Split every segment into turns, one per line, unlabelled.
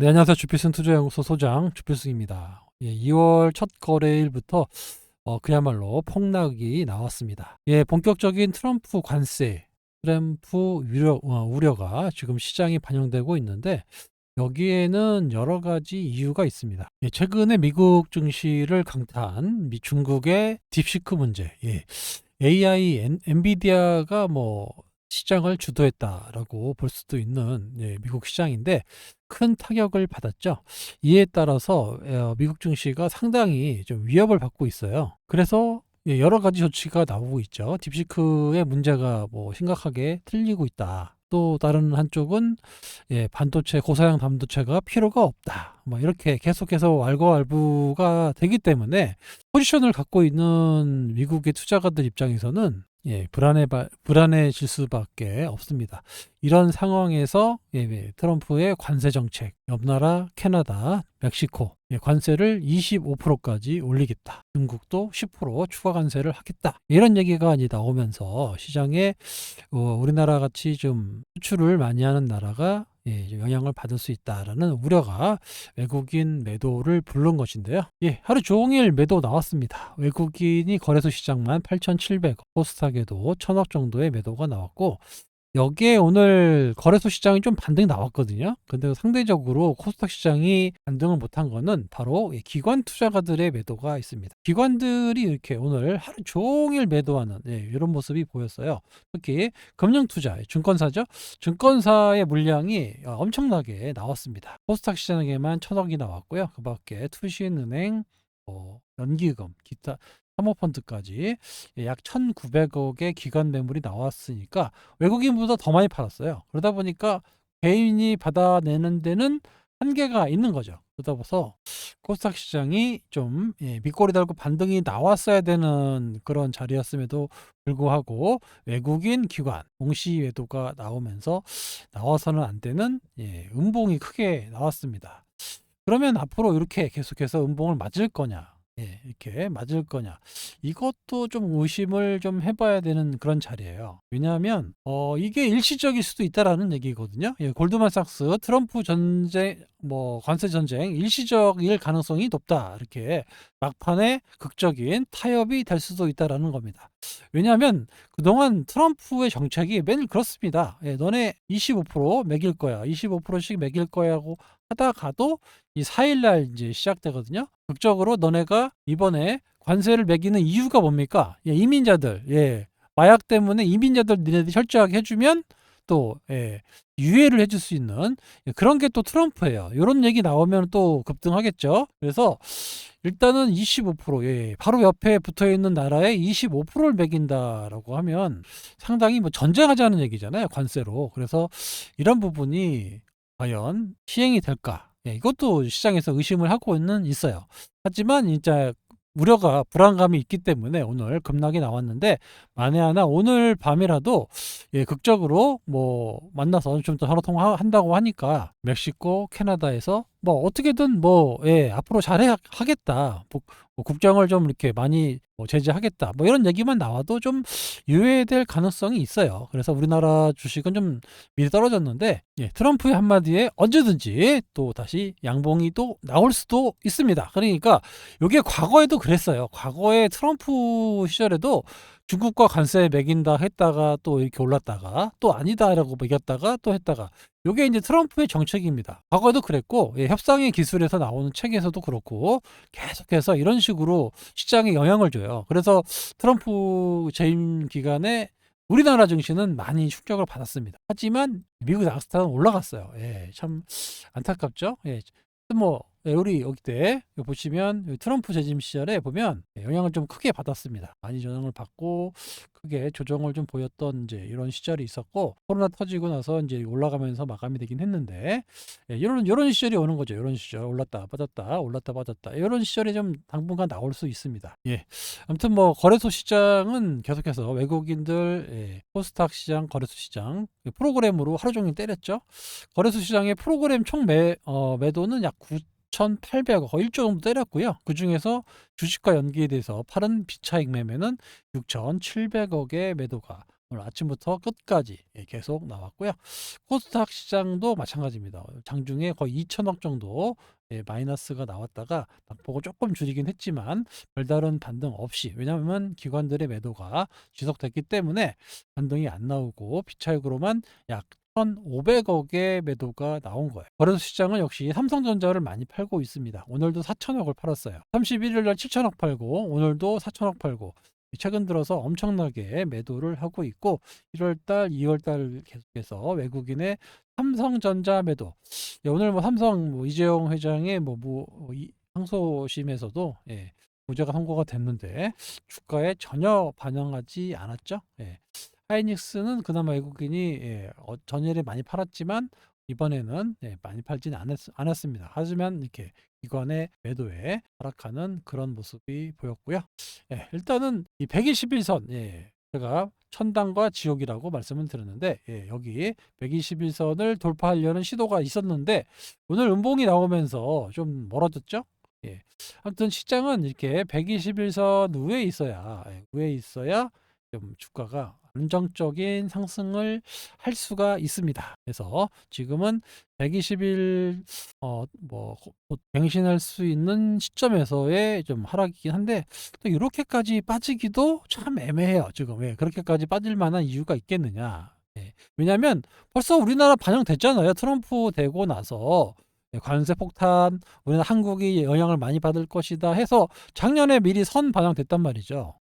네, 안녕하세요. 주필승 투자연구소 소장 주필승입니다. 2월 첫 거래일부터 그야말로 폭락이 나왔습니다. 본격적인 트럼프 관세, 트럼프 우려가 지금 시장에 반영되고 있는데 여기에는 여러 가지 이유가 있습니다. 최근에 미국 증시를 강타한 중국의 딥시크 문제, AI 엔비디아가 시장을 주도했다라고 볼 수도 있는 미국 시장인데 큰 타격을 받았죠. 이에 따라서 미국 증시가 상당히 좀 위협을 받고 있어요. 그래서 여러 가지 조치가 나오고 있죠. 딥시크의 문제가 심각하게 틀리고 있다. 또 다른 한쪽은 반도체, 고사양 반도체가 필요가 없다. 이렇게 계속해서 왈가왈부가 되기 때문에 포지션을 갖고 있는 미국의 투자가들 입장에서는 불안해질 수밖에 없습니다. 이런 상황에서 트럼프의 관세 정책, 옆 나라 캐나다, 멕시코 관세를 25%까지 올리겠다. 중국도 10% 추가 관세를 하겠다. 이런 얘기가 이제 나오면서 시장에 우리나라 같이 좀 수출을 많이 하는 나라가 영향을 받을 수 있다라는 우려가 외국인 매도를 부른 것인데요. 하루 종일 매도 나왔습니다. 외국인이 거래소 시장만 8,700억, 코스닥에도 1,000억 정도의 매도가 나왔고 여기에 오늘 거래소 시장이 좀 반등이 나왔거든요. 근데 상대적으로 코스닥 시장이 반등을 못한 거는 바로 기관 투자가들의 매도가 있습니다. 기관들이 이렇게 오늘 하루 종일 매도하는 이런 모습이 보였어요. 특히 금융 투자, 증권사죠. 증권사의 물량이 엄청나게 나왔습니다. 코스닥 시장에만 1,000억이 나왔고요. 그 밖에 투신은행, 연기금, 기타 사모펀드까지 약 1,900억의 기관 매물이 나왔으니까 외국인보다 더 많이 팔았어요. 그러다 보니까 개인이 받아내는 데는 한계가 있는 거죠. 그러다 보서 코스닥 시장이 좀 밑꼬리 달고 반등이 나왔어야 되는 그런 자리였음에도 불구하고 외국인 기관 공시 매도가 나오면서 나와서는 안 되는 음봉이 크게 나왔습니다. 그러면 앞으로 이렇게 계속해서 음봉을 맞을 거냐? 이렇게 맞을 거냐? 이것도 좀 의심을 좀 해봐야 되는 그런 자리예요. 왜냐하면 이게 일시적일 수도 있다라는 얘기거든요. 골드만삭스 트럼프 전쟁 관세 전쟁 일시적일 가능성이 높다. 이렇게 막판에 극적인 타협이 될 수도 있다라는 겁니다. 왜냐하면 그동안 트럼프의 정책이 매일 그렇습니다. 너네 25% 매길 거야. 25%씩 매길 거야 하고 하다가도 이 4일날 이제 시작되거든요. 극적으로 너네가 이번에 관세를 매기는 이유가 뭡니까? 이민자들, 마약 때문에 이민자들 니네들이 철저하게 해주면 또 유예를 해줄 수 있는 그런 게 또 트럼프예요. 이런 얘기 나오면 또 급등하겠죠. 그래서 일단은 25%, 바로 옆에 붙어 있는 나라에 25%를 매긴다라고 하면 상당히 전쟁하자는 얘기잖아요. 관세로. 그래서 이런 부분이 과연 시행이 될까? 이것도 시장에서 의심을 하고는 있어요. 하지만 진짜 우려가 불안감이 있기 때문에 오늘 급락이 나왔는데 만에 하나 오늘 밤이라도 극적으로 만나서 좀 더 전화 통화한다고 하니까 멕시코, 캐나다에서 어떻게든 앞으로 잘해 하겠다. 국정을 좀 이렇게 많이 제재하겠다. 이런 얘기만 나와도 좀 유예될 가능성이 있어요. 그래서 우리나라 주식은 좀 미리 떨어졌는데 트럼프의 한마디에 언제든지 또 다시 양봉이 또 나올 수도 있습니다. 그러니까 이게 과거에도 그랬어요. 과거에 트럼프 시절에도 중국과 관세 매긴다 했다가 또 이렇게 올랐다가 또 아니다라고 매겼다가 또 했다가 요게 이제 트럼프의 정책입니다. 과거에도 그랬고 협상의 기술에서 나오는 책에서도 그렇고 계속해서 이런 식으로 시장에 영향을 줘요. 그래서 트럼프 재임 기간에 우리나라 증시는 많이 충격을 받았습니다. 하지만 미국 나스닥은 올라갔어요. 참 안타깝죠. 우리 여기 때 보시면 트럼프 재임 시절에 보면 영향을 좀 크게 받았습니다. 많이 영향을 받고 크게 조정을 좀 보였던 이제 이런 시절이 있었고 코로나 터지고 나서 이제 올라가면서 마감이 되긴 했는데 이런 시절이 오는 거죠. 이런 시절 올랐다 빠졌다 올랐다 빠졌다 이런 시절이 좀 당분간 나올 수 있습니다. 아무튼 거래소 시장은 계속해서 외국인들 코스닥 시장, 거래소 시장 프로그램으로 하루 종일 때렸죠. 거래소 시장의 프로그램 총 매도는 약 9,800억, 1조 정도 때렸고요. 그 중에서 주식과 연계돼서 파른 비차익 매매는 6,700억의 매도가 오늘 아침부터 끝까지 계속 나왔고요. 코스닥 시장도 마찬가지입니다. 장중에 거의 2천억 정도 마이너스가 나왔다가 낙폭을 조금 줄이긴 했지만 별다른 반등 없이, 왜냐하면 기관들의 매도가 지속됐기 때문에 반등이 안 나오고 비차익으로만 약 1,500억의 매도가 나온 거예요. 거래소 시장은 역시 삼성전자를 많이 팔고 있습니다. 오늘도 4천억을 팔았어요. 31일 날 7천억 팔고 오늘도 4천억 팔고 최근 들어서 엄청나게 매도를 하고 있고, 1월달, 2월달 계속해서 외국인의 삼성전자 매도. 오늘 뭐 삼성 이재용 회장의 항소심에서도 무죄가 선고가 됐는데 주가에 전혀 반영하지 않았죠. 하이닉스는 그나마 외국인이 전일에 많이 팔았지만 이번에는 많이 팔지는 않았습니다. 하지만 이렇게 기관의 매도에 하락하는 그런 모습이 보였고요. 일단은 이 121선, 제가 천당과 지옥이라고 말씀을 드렸는데, 여기 121선을 돌파하려는 시도가 있었는데 오늘 음봉이 나오면서 좀 멀어졌죠. 아무튼 시장은 이렇게 121선 위에 있어야 좀 주가가 안정적인 상승을 할 수가 있습니다. 그래서 지금은 120일 곧 갱신할 수 있는 시점에서의 좀 하락이긴 한데, 또 이렇게까지 빠지기도 참 애매해요. 지금 왜 그렇게까지 빠질 만한 이유가 있겠느냐? 왜냐하면 벌써 우리나라 반영됐잖아요. 트럼프 되고 나서 관세 폭탄, 우리나라 한국이 영향을 많이 받을 것이다 해서 작년에 미리 선 반영됐단 말이죠.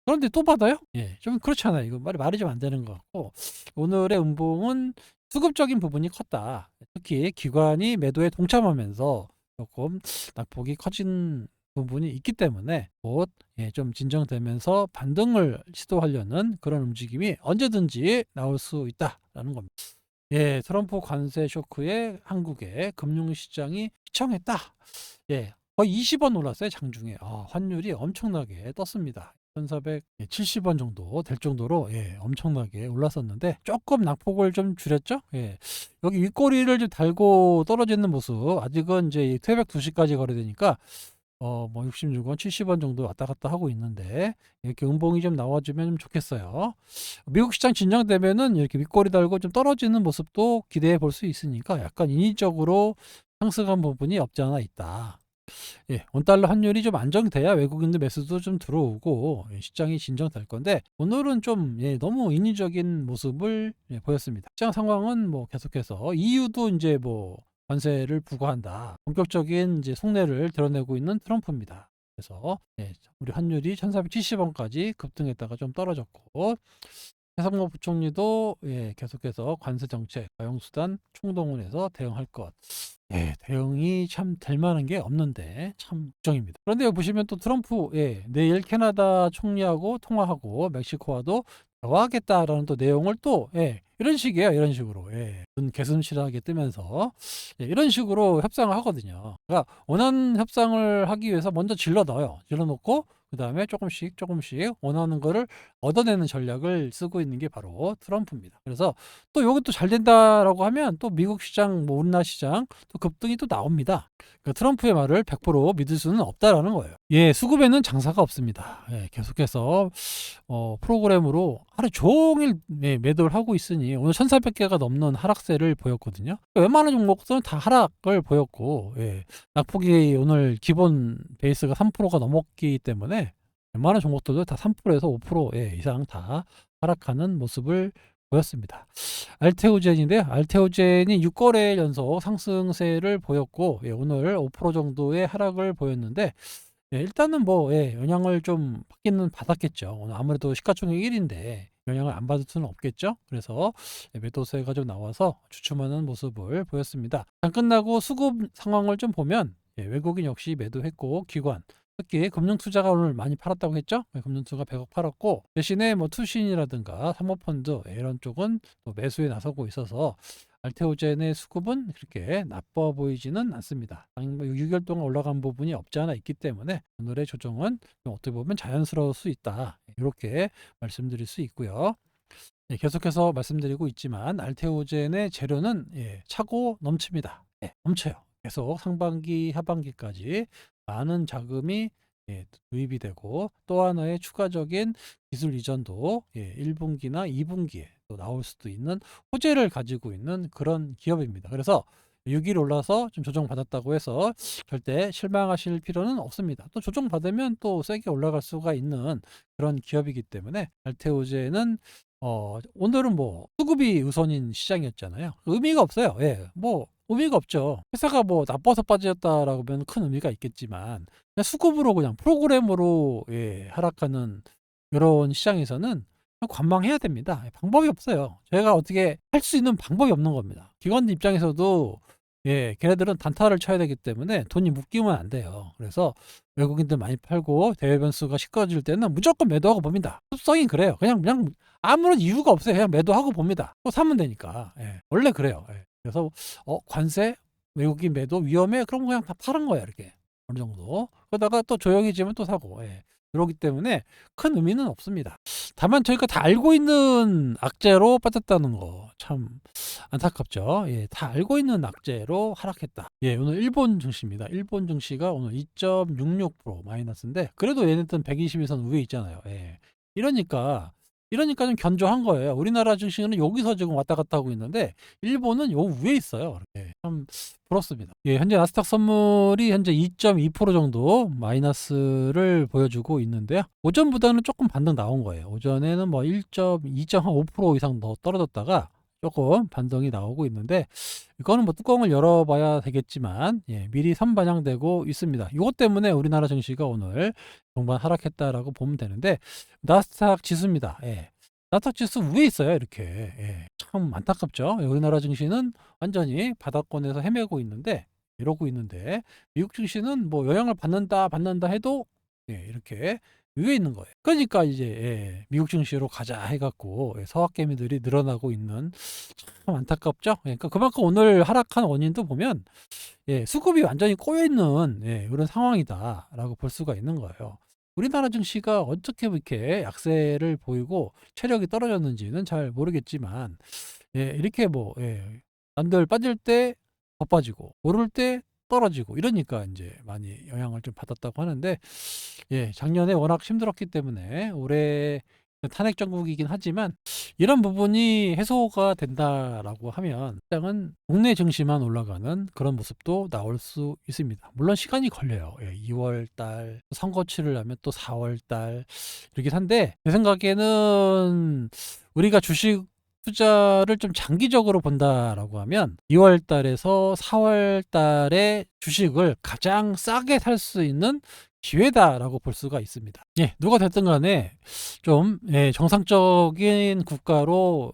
그런데 또 받아요? 좀 그렇잖아요. 이거 말이 좀 안 되는 것 같고, 오늘의 음봉은 수급적인 부분이 컸다. 특히 기관이 매도에 동참하면서 조금 낙폭이 커진 부분이 있기 때문에 곧 좀 진정되면서 반등을 시도하려는 그런 움직임이 언제든지 나올 수 있다라는 겁니다. 트럼프 관세 쇼크에 한국의 금융시장이 휘청했다. 거의 20원 올랐어요, 장중에. 환율이 엄청나게 떴습니다. 1,470원 정도 될 정도로 엄청나게 올랐었는데 조금 낙폭을 좀 줄였죠. 여기 윗꼬리를 좀 달고 떨어지는 모습, 아직은 이제 새벽 2시까지 거래되니까 66원, 70원 정도 왔다 갔다 하고 있는데, 이렇게 음봉이 좀 나와주면 좀 좋겠어요. 미국 시장 진정되면은 이렇게 윗꼬리 달고 좀 떨어지는 모습도 기대해 볼 수 있으니까 약간 인위적으로 상승한 부분이 없지 않아 있다. 원달러 환율이 좀 안정돼야 외국인들 매수도 좀 들어오고 시장이 진정될 건데, 오늘은 좀 너무 인위적인 모습을 보였습니다. 시장 상황은 계속해서 EU도 이제 관세를 부과한다, 본격적인 이제 속내를 드러내고 있는 트럼프입니다. 그래서 우리 환율이 1,470원까지 급등했다가 좀 떨어졌고, 최상무 부총리도 계속해서 관세 정책, 가용수단 총동원해서 대응할 것. 대응이 참 될 만한 게 없는데 참 걱정입니다. 그런데 여기 보시면 또 트럼프 내일 캐나다 총리하고 통화하고 멕시코와도 대화하겠다라는 또 내용을 또 이런 식이에요. 이런 식으로 눈 개슴실하게 뜨면서 이런 식으로 협상을 하거든요. 그러니까 원하는 협상을 하기 위해서 먼저 질러 넣어요. 질러 놓고 그 다음에 조금씩 원하는 거를 얻어내는 전략을 쓰고 있는 게 바로 트럼프입니다. 그래서 또 여기 또 잘 된다라고 하면 또 미국 시장, 우리나라 시장 또 급등이 또 나옵니다. 그러니까 트럼프의 말을 100% 믿을 수는 없다라는 거예요. 수급에는 장사가 없습니다. 계속해서 프로그램으로 하루 종일 매도를 하고 있으니 오늘 1,400개가 넘는 하락세를 보였거든요. 웬만한 종목들은 다 하락을 보였고, 낙폭이 오늘 기본 베이스가 3%가 넘었기 때문에 웬만한 종목들도 다 3%에서 5% 이상 다 하락하는 모습을 보였습니다. 알테오젠인데요. 알테오젠이 6거래일 연속 상승세를 보였고, 오늘 5% 정도의 하락을 보였는데, 일단은 영향을 좀 받기는 받았겠죠. 오늘 아무래도 시가총액 1인데 영향을 안 받을 수는 없겠죠. 그래서 매도세가 좀 나와서 주춤하는 모습을 보였습니다. 장 끝나고 수급 상황을 좀 보면 외국인 역시 매도했고, 기관 특히 금융투자가 오늘 많이 팔았다고 했죠. 금융투자가 100억 팔았고, 대신에 투신이라든가 사모펀드 이런 쪽은 또 매수에 나서고 있어서 알테오젠의 수급은 그렇게 나빠 보이지는 않습니다. 6개월 동안 올라간 부분이 없지 않아 있기 때문에 오늘의 조정은 어떻게 보면 자연스러울 수 있다, 이렇게 말씀드릴 수 있고요. 계속해서 말씀드리고 있지만 알테오젠의 재료는 차고 넘칩니다. 넘쳐요. 계속 상반기 하반기까지 많은 자금이 도입이 되고 또 하나의 추가적인 기술 이전도 1분기나 2분기에 또 나올 수도 있는 호재를 가지고 있는 그런 기업입니다. 그래서 6일 올라서 좀 조정받았다고 해서 절대 실망하실 필요는 없습니다. 또 조정받으면 또 세게 올라갈 수가 있는 그런 기업이기 때문에 알테오제는 오늘은 뭐 수급이 우선인 시장이었잖아요. 의미가 없어요. 뭐 의미가 없죠. 회사가 뭐 나빠서 빠졌다라고 하면 큰 의미가 있겠지만 그냥 수급으로 그냥 프로그램으로 하락하는 이런 시장에서는 그냥 관망해야 됩니다. 방법이 없어요. 저희가 어떻게 할 수 있는 방법이 없는 겁니다. 기관 입장에서도 걔네들은 단타를 쳐야 되기 때문에 돈이 묶이면 안 돼요. 그래서 외국인들 많이 팔고 대외 변수가 시끄러질 때는 무조건 매도하고 봅니다. 습성이 그래요. 그냥 아무런 이유가 없어요. 그냥 매도하고 봅니다. 또 사면 되니까. 원래 그래요. 그래서 관세 외국인 매도 위험해. 그럼 그냥 다 파는 거야 이렇게 어느 정도. 그러다가 또 조용해지면 또 사고. 그러기 때문에 큰 의미는 없습니다. 다만 저희가 다 알고 있는 악재로 빠졌다는 거 참 안타깝죠. 다 알고 있는 악재로 하락했다. 오늘 일본 증시입니다. 일본 증시가 오늘 2.66% 마이너스인데 그래도 얘네들은 120일선 위에 있잖아요. 이러니까 좀 견조한 거예요. 우리나라 증시는 여기서 지금 왔다 갔다 하고 있는데 일본은 요 위에 있어요. 참 부럽습니다. 현재 나스닥 선물이 현재 2.2% 정도 마이너스를 보여주고 있는데요. 오전보다는 조금 반등 나온 거예요. 오전에는 뭐 2.5% 이상 더 떨어졌다가 조금 반등이 나오고 있는데 이거는 뭐 뚜껑을 열어봐야 되겠지만 미리 선반영되고 있습니다. 이것 때문에 우리나라 증시가 오늘 종반 하락했다라고 보면 되는데 나스닥 지수입니다. 나스닥 지수 위에 있어요. 이렇게 참 안타깝죠. 우리나라 증시는 완전히 바닥권에서 헤매고 있는데 이러고 있는데 미국 증시는 뭐 영향을 받는다 해도 이렇게 위에 있는 거예요. 그러니까 이제 미국 증시로 가자 해갖고 서학개미들이 늘어나고 있는 참 안타깝죠. 그러니까 그만큼 오늘 하락한 원인도 보면 수급이 완전히 꼬여있는 이런 상황이다라고 볼 수가 있는 거예요. 우리나라 증시가 어떻게 이렇게 약세를 보이고 체력이 떨어졌는지는 잘 모르겠지만 이렇게 뭐 남들 빠질 때 더 빠지고 오를 때 떨어지고 이러니까 이제 많이 영향을 좀 받았다고 하는데 작년에 워낙 힘들었기 때문에 올해 탄핵 정국이긴 하지만 이런 부분이 해소가 된다라고 하면 시장은 국내 증시만 올라가는 그런 모습도 나올 수 있습니다. 물론 시간이 걸려요. 2월 달 선거 치르려면 또 4월 달 이렇긴 한데 제 생각에는 우리가 주식 투자를 좀 장기적으로 본다라고 하면 2월 달에서 4월 달에 주식을 가장 싸게 살 수 있는 기회다라고 볼 수가 있습니다. 누가 됐든 간에 좀 정상적인 국가로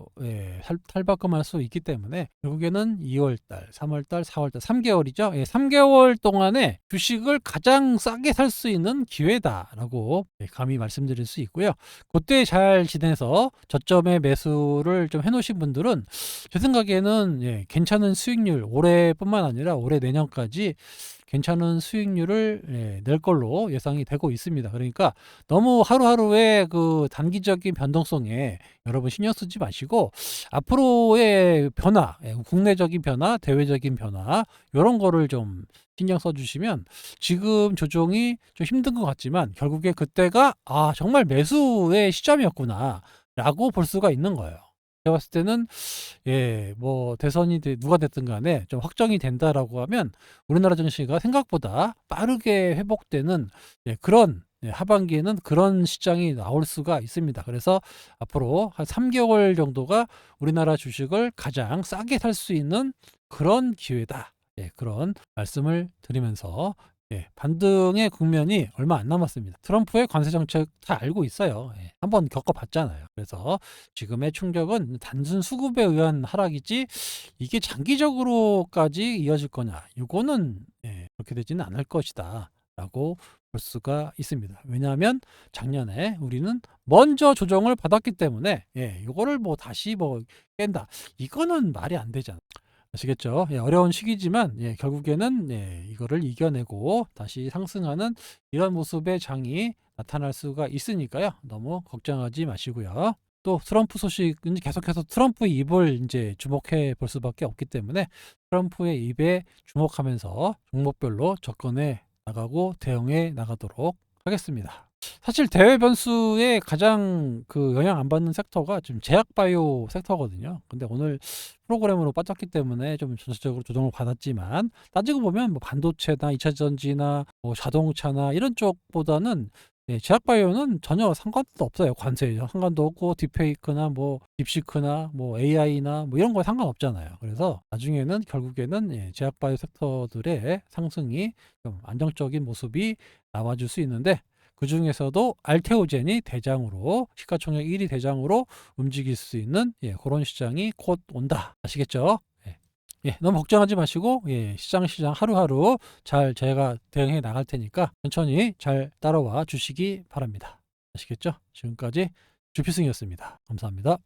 탈바꿈할 수 있기 때문에 결국에는 2월 달, 3월 달, 4월 달 3개월이죠. 3개월 동안에 주식을 가장 싸게 살 수 있는 기회다라고 감히 말씀드릴 수 있고요. 그때 잘 지내서 저점에 매수를 좀 해놓으신 분들은 제 생각에는 괜찮은 수익률 올해뿐만 아니라 올해 내년까지 괜찮은 수익률을 낼 걸로 예상이 되고 있습니다. 그러니까 너무 하루하루의 그 단기적인 변동성에 여러분 신경 쓰지 마시고 앞으로의 변화, 국내적인 변화, 대외적인 변화 이런 거를 좀 신경 써주시면 지금 조정이 좀 힘든 것 같지만 결국에 그때가 정말 매수의 시점이었구나 라고 볼 수가 있는 거예요. 제가 봤을 때는 뭐 대선이 누가 됐든 간에 좀 확정이 된다라고 하면 우리나라 증시가 생각보다 빠르게 회복되는 그런 하반기에는 그런 시장이 나올 수가 있습니다. 그래서 앞으로 한 3개월 정도가 우리나라 주식을 가장 싸게 살 수 있는 그런 기회다. 그런 말씀을 드리면서 반등의 국면이 얼마 안 남았습니다. 트럼프의 관세 정책 다 알고 있어요. 한번 겪어봤잖아요. 그래서 지금의 충격은 단순 수급에 의한 하락이지 이게 장기적으로까지 이어질 거냐 이거는 그렇게 되지는 않을 것이다 라고 볼 수가 있습니다. 왜냐하면 작년에 우리는 먼저 조정을 받았기 때문에 이거를 뭐 다시 뭐 깬다 이거는 말이 안 되잖아요. 아시겠죠? 어려운 시기지만 결국에는 이거를 이겨내고 다시 상승하는 이런 모습의 장이 나타날 수가 있으니까요. 너무 걱정하지 마시고요. 또 트럼프 소식은 계속해서 트럼프의 입을 이제 주목해 볼 수밖에 없기 때문에 트럼프의 입에 주목하면서 종목별로 접근해 나가고 대응해 나가도록 하겠습니다. 사실 대외 변수에 가장 그 영향 안 받는 섹터가 지금 제약바이오 섹터거든요. 근데 오늘 프로그램으로 빠졌기 때문에 좀 전체적으로 조정을 받았지만, 따지고 보면 뭐 반도체나 2차 전지나 뭐 자동차나 이런 쪽보다는 제약바이오는 전혀 상관도 없어요. 관세에 상관도 없고, 딥페이크나 뭐 딥시크나 뭐 AI나 뭐 이런 거에 상관없잖아요. 그래서 나중에는 결국에는 제약바이오 섹터들의 상승이 좀 안정적인 모습이 나와줄 수 있는데, 그 중에서도 알테오젠이 대장으로, 시가총액 1위 대장으로 움직일 수 있는 그런 시장이 곧 온다. 아시겠죠? 너무 걱정하지 마시고, 시장 하루하루 잘 제가 대응해 나갈 테니까 천천히 잘 따라와 주시기 바랍니다. 아시겠죠? 지금까지 주피승이었습니다. 감사합니다.